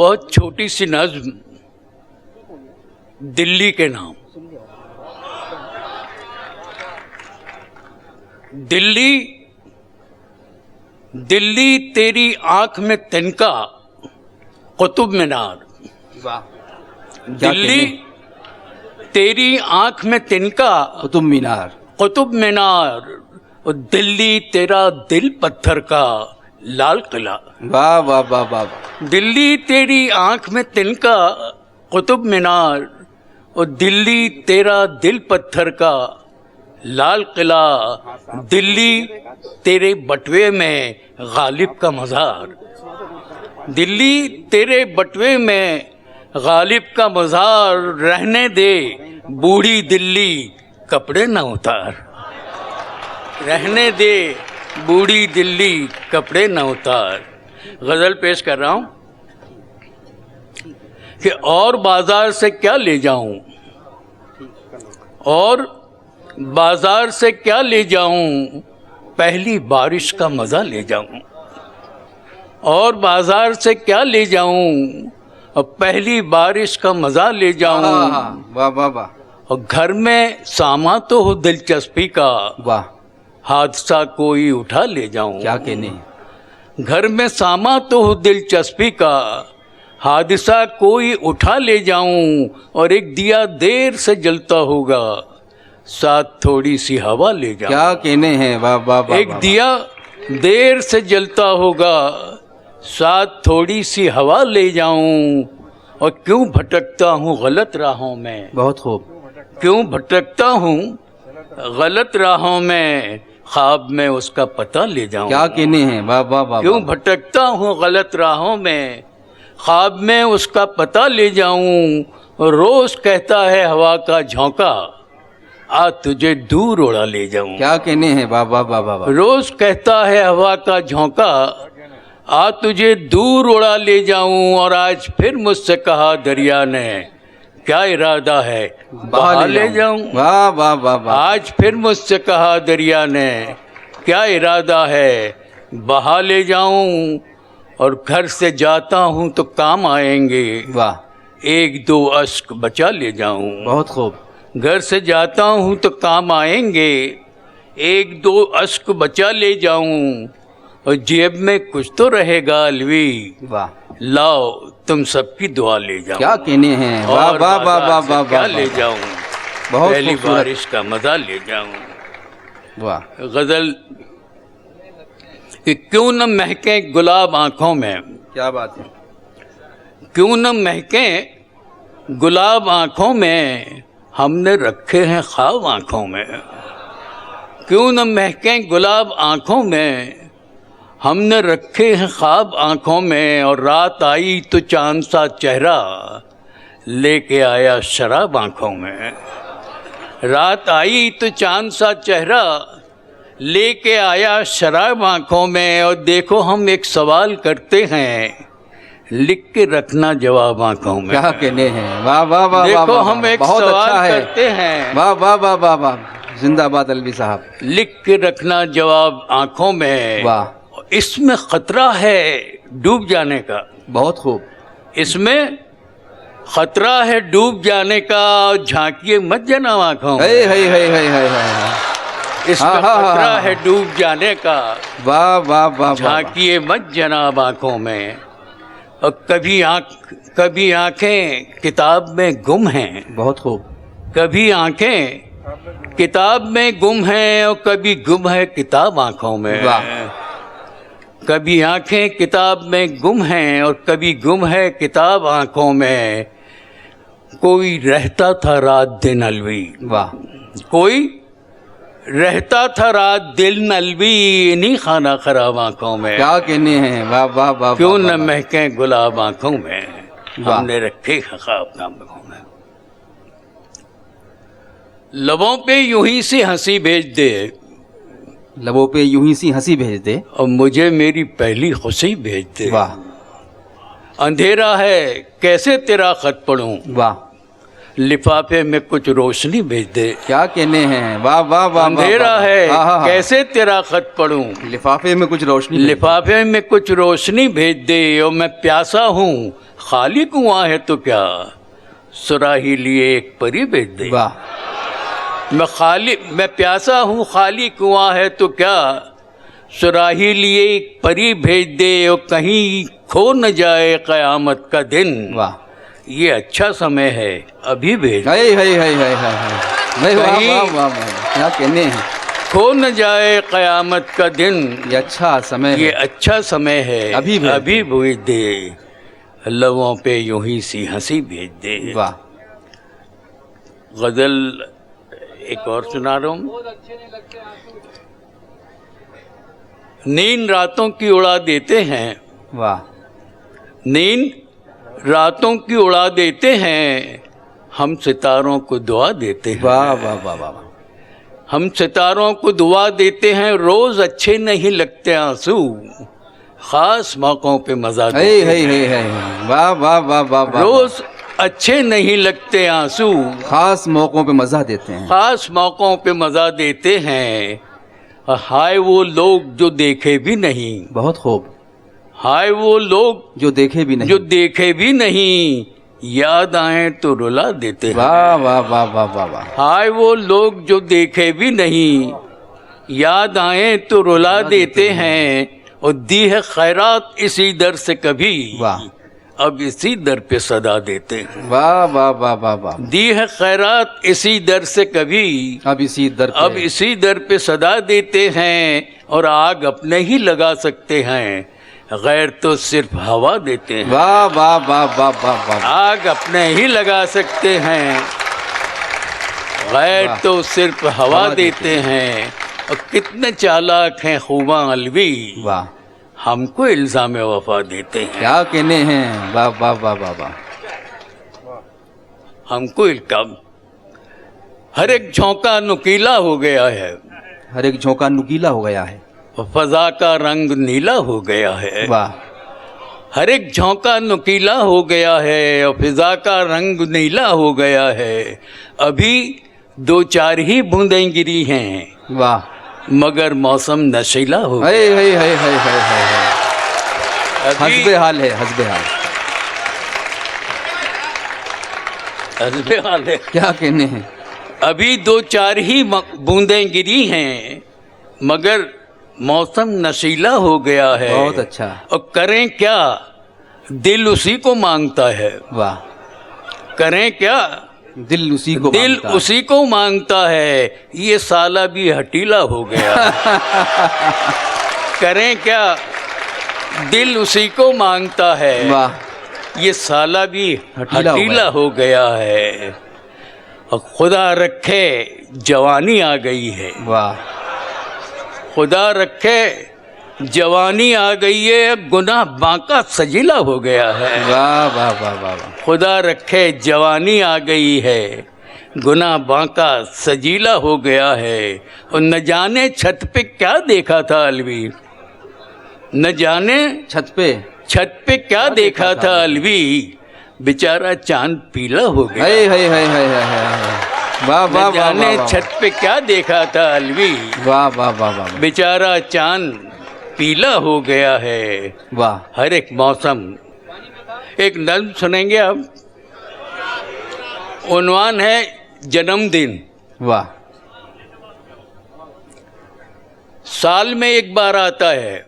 बहुत छोटी सी नज्म दिल्ली के नाम। दिल्ली दिल्ली तेरी आंख में तिनका कुतुब मीनार। वाह, दिल्ली तेरी आंख में तिनका कुतुब मीनार। कुतुब मीनार और दिल्ली तेरा दिल पत्थर का लाल किला। वाह वाह वाह वाह। दिल्ली तेरी आंख में तिनका कुतुब मीनार और दिल्ली तेरा दिल पत्थर का लाल किला। दिल्ली तेरे बटवे में गालिब का मज़ार। दिल्ली तेरे बटवे में गालिब का मज़ार। रहने दे बूढ़ी दिल्ली कपड़े न उतार। रहने दे बूढ़ी दिल्ली कपड़े न उतार। गज़ल पेश कर रहा हूँ कि और बाजार से क्या ले जाऊं, और बाजार से क्या ले जाऊं, पहली बारिश का मज़ा ले जाऊं। और बाजार से क्या ले जाऊं, और पहली बारिश का मज़ा ले जाऊं। वाह वाह वाह। और घर में सामा तो हो दिलचस्पी का, वाह, हादसा कोई उठा ले जाऊं। क्या कहने। घर में सामा तो हो दिलचस्पी का, हादसा कोई उठा ले जाऊं। और एक दिया देर से जलता होगा, साथ थोड़ी सी हवा ले जाऊं। क्या कहने हैं। वाह वाह वाह। एक दिया देर से जलता होगा, साथ थोड़ी सी हवा ले जाऊं। और क्यों भटकता हूँ गलत राहों में, बहुत खूब। क्यों भटकता हूँ गलत राहों में, ख्वाब में उसका पता ले जाऊं। क्या कहने हैं। वाह वाह वाह। क्यों भटकता हूँ गलत राहों में, ख्वाब में उसका पता ले जाऊं। रोज कहता है हवा का झोंका, आ तुझे दूर उड़ा ले जाऊं। क्या कहने हैं। वाह वाह वाह वाह। रोज कहता है हवा का झोंका, आ तुझे दूर उड़ा ले जाऊं। और आज फिर मुझसे कहा दरिया ने, क्या इरादा है बहा ले जाऊं। वाह वाह वाह वाह। आज फिर मुझसे कहा दरिया ने, क्या इरादा है बहा ले जाऊं। और घर से जाता हूं तो काम आएंगे, वाह, एक दो अश्क बचा ले जाऊं। बहुत खूब। घर से जाता हूं तो काम आएंगे, एक दो अश्क बचा ले जाऊं। और जेब में कुछ तो रहेगा अलवी, वाह, लाओ तुम सबकी दुआ ले जाऊं। क्या कहने हैं। वाह और वाह वाह वाह वाह। क्या ले जाऊं, बहुत पहली खूबसूरत। बारिश का मजा ले जाऊं। वाह, गजल कि क्यों न महके गुलाब आंखों में, क्या बात है। क्यों न महके गुलाब आंखों में, हमने रखे हैं ख्वाब आंखों में। क्यों न महके गुलाब आंखों में, हमने रखे हैं ख्वाब आंखों में। और रात आई तो चांद सा चेहरा लेके आया शराब आंखों में। रात आई तो चांद सा चेहरा लेके आया शराब आंखों में। और देखो हम एक सवाल करते हैं, लिख के रखना जवाब आंखों में। क्या कहने हैं। वाह वाह वाह। देखो हम एक सवाल करते हैं, वाह वाह वाह वाह वाह। जिंदाबाद अलवी साहब। लिख के रखना जवाब आंखों में। वाह, इसमें खतरा है डूब जाने का। बहुत खूब। इसमें खतरा है डूब जाने का, झांकिए मत जाना आंखों में। है है। इसमें खतरा है डूब जाने का, वाह वाह वाह। झांकिए मत जनाब आंखों में। और कभी आंखें किताब में गुम हैं, बहुत खूब। कभी आंखें किताब में गुम हैं, और कभी गुम है किताब आंखों में। वाह। कभी आंखें किताब में गुम हैं, और कभी गुम है किताब आंखों में। कोई रहता था रात दिन अलवी, वाह, कोई रहता था रात दिन अलवी, नहीं खाना खराब आंखों में। क्या कहने हैं। वाह वाह वाह। क्यों न महके गुलाब आंखों में, हमने रखे ख्वाब आंखों में। लबों पे यूं ही सी हंसी भेज दे, लबों पे यूं ही सी हंसी भेज दे, और मुझे मेरी पहली खुशी भेज दे। वाह, अंधेरा है कैसे तेरा खत पढ़ूं, वाह, लिफाफे में कुछ रोशनी भेज दे। क्या कहने हैं। वाह वाह वाह। अंधेरा है कैसे तेरा खत पढ़ूं, लिफाफे में कुछ रोशनी, लिफाफे में कुछ रोशनी भेज दे। और मैं प्यासा हूँ खाली कुआं है तो क्या, सुराही लिए एक परी भेज दे। वाह मैं प्यासा हूँ, खाली कुआं है तो क्या, सुराही लिए एक परी भेज दे, और कहीं खो न जाए क़यामत का दिन। वाह ये अच्छा समय है, अभी भेज दे। हाय हाय हाय हाय हाय हाय। नहीं, वाह कहीं- वाह वाह वाह, क्या कहने हैं। खो न जाए क़यामत का दिन, ये अच्छा समय ये है। अच्छा समय है, अभी भेज अभी भेज दे। लबों पे यूं ही सी हंसी भेज दे। वाह गजल एक और सुना रहा हूँ। नींद रातों की उड़ा देते हैं, वाह नींद रातों की उड़ा देते हैं, हम सितारों को दुआ देते हैं। वाह वाह वाह वाह वाह। हम सितारों को दुआ देते हैं, रोज अच्छे नहीं लगते आंसू, खास मौकों पे मजा हाय देते हाय हैं। हाय हाय हाय। वाह वाह वाह वाह वाह। रोज अच्छे नहीं लगते आंसू, खास मौकों पे मजा देते हैं। खास मौकों पे मजा देते हैं। हाय वो लोग जो देखे भी नहीं, बहुत खूब। हाय वो लोग जो देखे भी नहीं। जो देखे भी नहीं, याद आए तो रुला देते हैं। वाह वाह वाह वाह वाह वाह। हाय वो लोग जो देखे भी नहीं, याद आए तो रुला देते हैं। और दी है खैरात इसी दर से कभी, वाह अब इसी दर पे सदा देते हैं। वाह वाह वाह वाह वाह। दी है खैरात इसी दर से कभी, अब इसी दर पे अब इसी दर पे सदा देते हैं। और आग अपने ही लगा सकते हैं, गैर तो सिर्फ हवा देते हैं। वाह वाह वाह वाह वाह वाह। आग अपने ही लगा सकते हैं, गैर वाह। तो सिर्फ हवा देते हैं। और कितने चालाक हैं खूबा अलवी, वाह हमको इल्जाम वफा देते हैं। क्या कहने हैं। वाह वाह वाह वाह वाह। हमको इल्काम, हर एक झोंका नुकीला हो गया है, हर एक झोंका नुकीला हो गया है। फजा का रंग नीला हो गया है। वाह हर एक झोंका नुकीला हो गया है, और फिजा का रंग नीला हो गया है। अभी दो चार ही बूंदें गिरी हैं, वाह। मगर मौसम नशीला हो गया। हाय हाय हाय हाय हाय हाय। अभी हस्बे हाल है, हस्बे हाल। हस्बे हाल है। क्या कहने हैं। अभी दो चार ही बूंदें गिरी हैं, मगर मौसम नशीला हो गया है। बहुत अच्छा। और करें क्या, दिल उसी को मांगता है। वाह। करें क्या, दिल उसी को दिल मांगता है। उसी को मांगता है। ये साला भी हटीला हो गया। करें क्या, दिल उसी को मांगता है। वाह। ये साला भी हटीला हटीला हो गया है। और खुदा रखे जवानी आ गई है। वाह। खुदा रखे जवानी आ गई है, गुनाह बांका सजीला हो गया है। वाह वाह वाह वाह वाह। खुदा रखे जवानी आ गई है, गुनाह बांका सजीला हो गया है। और न जाने छत पे क्या देखा था अलवी, न जाने छत पे छत पे क्या देखा था अलवी, बेचारा चांद पीला हो गया। हाय हाय हाय हाय हाय हाय। वाह वाह न वाह जाने वाह। छत पे क्या देखा था अलवी, वाह वाह वाह वाह। बेचारा चांद पीला हो गया है। वाह। हर एक मौसम, एक नज्म सुनेंगे अब, उन्वान है जन्मदिन। वाह। साल में एक बार आता है,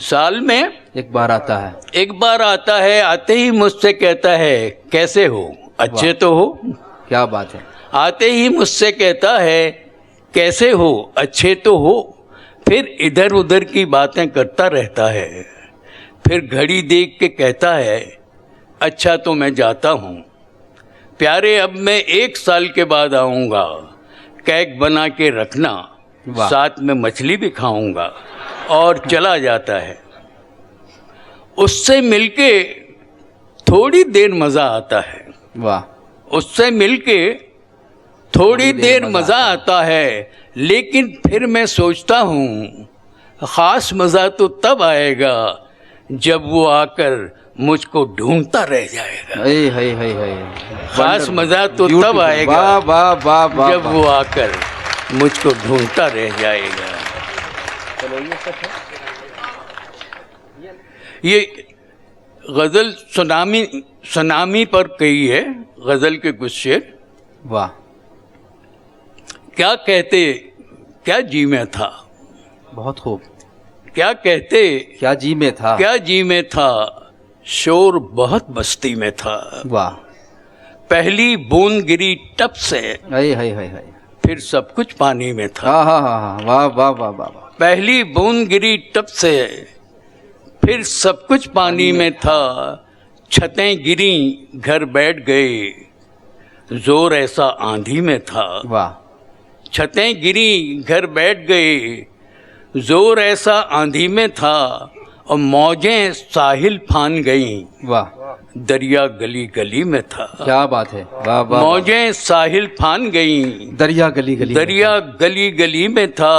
साल में एक बार आता है। एक बार आता है। आते ही मुझसे कहता है कैसे हो, अच्छे तो हो। क्या बात है। आते ही मुझसे कहता है कैसे हो, अच्छे तो हो। फिर इधर उधर की बातें करता रहता है। फिर घड़ी देख के कहता है अच्छा तो मैं जाता हूँ प्यारे, अब मैं 1 साल के बाद आऊँगा, केक बना के रखना, वाह। साथ में मछली भी खाऊंगा। और चला जाता है। उससे मिलके थोड़ी देर मज़ा आता है। वाह। उससे मिलके थोड़ी देर मज़ा आता है, लेकिन फिर मैं सोचता हूँ ख़ास मज़ा तो तब आएगा जब वो आकर मुझको ढूंढता रह जाएगा। हाय हाय हाय हाय। ख़ास मज़ा तो तब Beautiful। आएगा वाह वाह वाह वाह। जब वो आकर मुझको ढूंढता रह जाएगा। ये गज़ल सुनामी पर कही है, गज़ल के कुछ शेर। वाह। क्या कहते क्या जी में था, बहुत खूब। क्या कहते क्या जी में था, क्या जी में था, शोर बहुत बस्ती में था। वाह। पहली बूंद गिरी टप से, हाय हाय हाय हाय। फिर सब कुछ पानी में था। हाँ हाँ हाँ हाँ, वाह वाह वाह वाह वाह। पहली बूंद गिरी टप से, फिर सब कुछ पानी में था। छतें गिरी घर बैठ गए, जोर ऐसा आंधी में था। वाह। छतें गिरी घर बैठ गए, जोर ऐसा आंधी में था। और मौजें साहिल फान गईं, वाह। दरिया गली गली में था। क्या बात है, वाह वाह। मौजें साहिल फान गईं, दरिया गली गली, दरिया गली गली में था।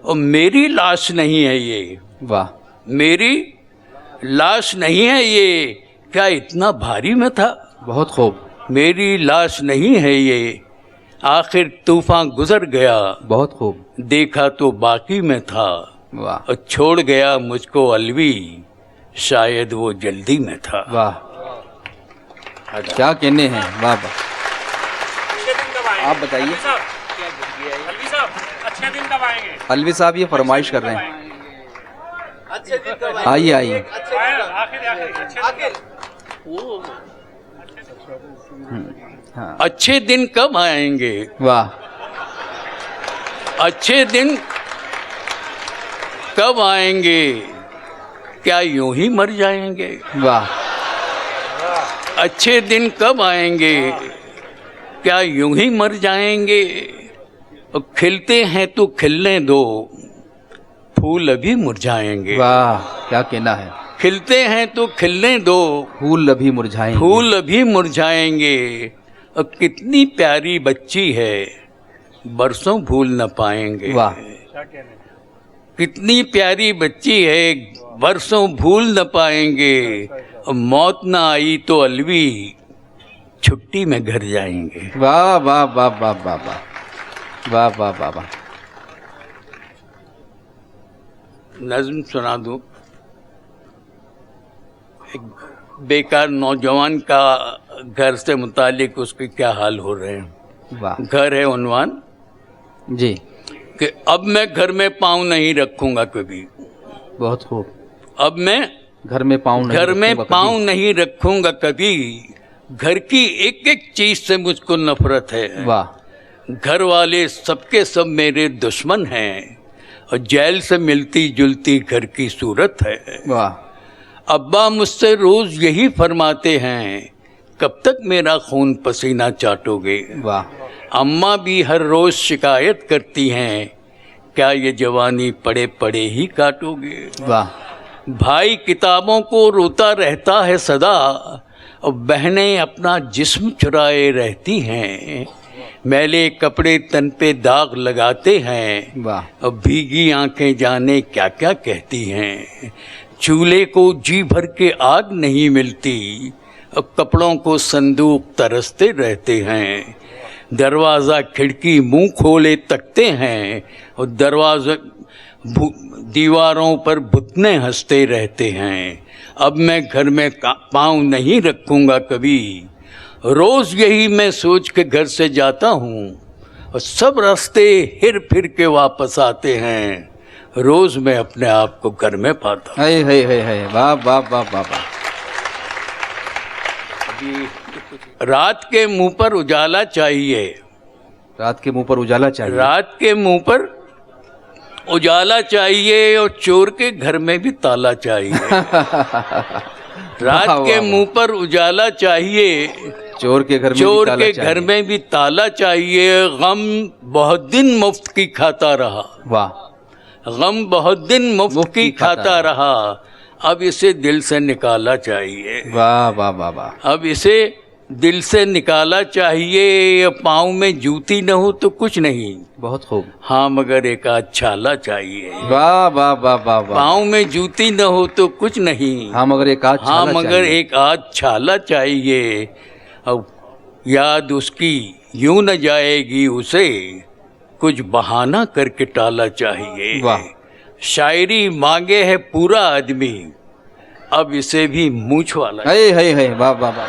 और मेरी लाश नहीं है ये, वाह। मेरी लाश नहीं है ये, क्या इतना भारी में था। बहुत खूब। मेरी लाश नहीं है ये, आखिर तूफान गुजर गया। बहुत खूब। देखा तो बाकी में था, वाह। और छोड़ गया मुझको अलवी, शायद वो जल्दी में था। वाह, क्या कहने हैं, वाह वाह। आप बताइए। अच्छे दिन कब आएंगे? अलवी साहब ये फरमाइश कर रहे हैं। आइए आइए। हाँ। अच्छे दिन कब आएंगे, वाह। अच्छे दिन कब आएंगे, क्या यूं ही मर जाएंगे। वाह। अच्छे दिन कब आएंगे, क्या यूं ही मर जाएंगे। और खिलते हैं तो खिलने दो, फूल अभी मुरझाएंगे। वाह, क्या कहना है। खिलते हैं तो खिलने दो, फूल अभी मुरझाएंगे। फूल अभी मुरझाएंगे। और कितनी प्यारी बच्ची है, बरसों भूल न पाएंगे। वाह। कितनी प्यारी बच्ची है, बरसों भूल न पाएंगे। और मौत न आई तो अलवी, छुट्टी में घर जाएंगे। वाह वाह वाह वाह वाह वाह वाह वाह वाह वाह। नज़्म सुना दूं। एक बेकार नौजवान का घर से मुतालिक उसके क्या हाल हो रहे हैं। वाह घर है उन्वान जी। कि अब मैं घर में पाँव नहीं रखूंगा कभी। बहुत खूब। अब मैं घर में पाँव नहीं घर में रखूंगा पाँव कभी। नहीं रखूंगा कभी। घर की एक एक चीज से मुझको नफरत है। वाह। घर वाले सबके सब मेरे दुश्मन हैं, और जेल से मिलती जुलती घर की सूरत है। वाह। अब्बा मुझसे रोज यही फरमाते हैं, कब तक मेरा खून पसीना चाटोगे। वाह। अम्मा भी हर रोज शिकायत करती हैं, क्या ये जवानी पड़े पड़े ही काटोगे। वाह। भाई किताबों को रोता रहता है सदा, और बहनें अपना जिस्म चुराए रहती हैं। मैले कपड़े तन पे दाग लगाते हैं, वाह। और भीगी आंखें जाने क्या क्या कहती हैं। चूल्हे को जी भर के आग नहीं मिलती, और कपड़ों को संदूक तरसते रहते हैं। दरवाज़ा खिड़की मुंह खोले तकते हैं, और दरवाज़ा दीवारों पर भुतने हंसते रहते हैं। अब मैं घर में पाँव नहीं रखूंगा कभी। रोज़ यही मैं सोच के घर से जाता हूँ, और सब रास्ते हिर फिर के वापस आते हैं। रोज़ मैं अपने आप को घर में पाता हूँ। हाय हाय हाय हाय, वाह वाह वाह वाह वाह। रात के मुंह पर उजाला चाहिए, रात के मुंह पर उजाला चाहिए। रात के मुंह पर उजाला चाहिए, और चोर के घर में भी ताला चाहिए। रात वाह, के वाह, मुंह पर उजाला चाहिए, चोर के घर में चोर भी ताला के चाहिए। घर में भी ताला चाहिए। गम बहुत दिन मुफ्त की खाता रहा, वाह। गम बहुत दिन मुफ्त की खाता रहा। अब इसे दिल से निकाला चाहिए, वाह वाह वाह वाह। अब इसे दिल से निकाला चाहिए। पाँव में जूती न हो तो कुछ नहीं, बहुत खूब। हाँ मगर एक आध छाला चाहिए। वाह वाह वाह वाह वाह। पाँव में जूती न हो तो कुछ नहीं, हाँ मगर एक आध हाँ छाला मगर चाहिए। एक आध छाला चाहिए। अब याद उसकी यूं न जाएगी, उसे कुछ बहाना करके टाला चाहिए। वाह। शायरी मांगे है पूरा आदमी, अब इसे भी मूछ वाला हई हई हई वाह वाह वाह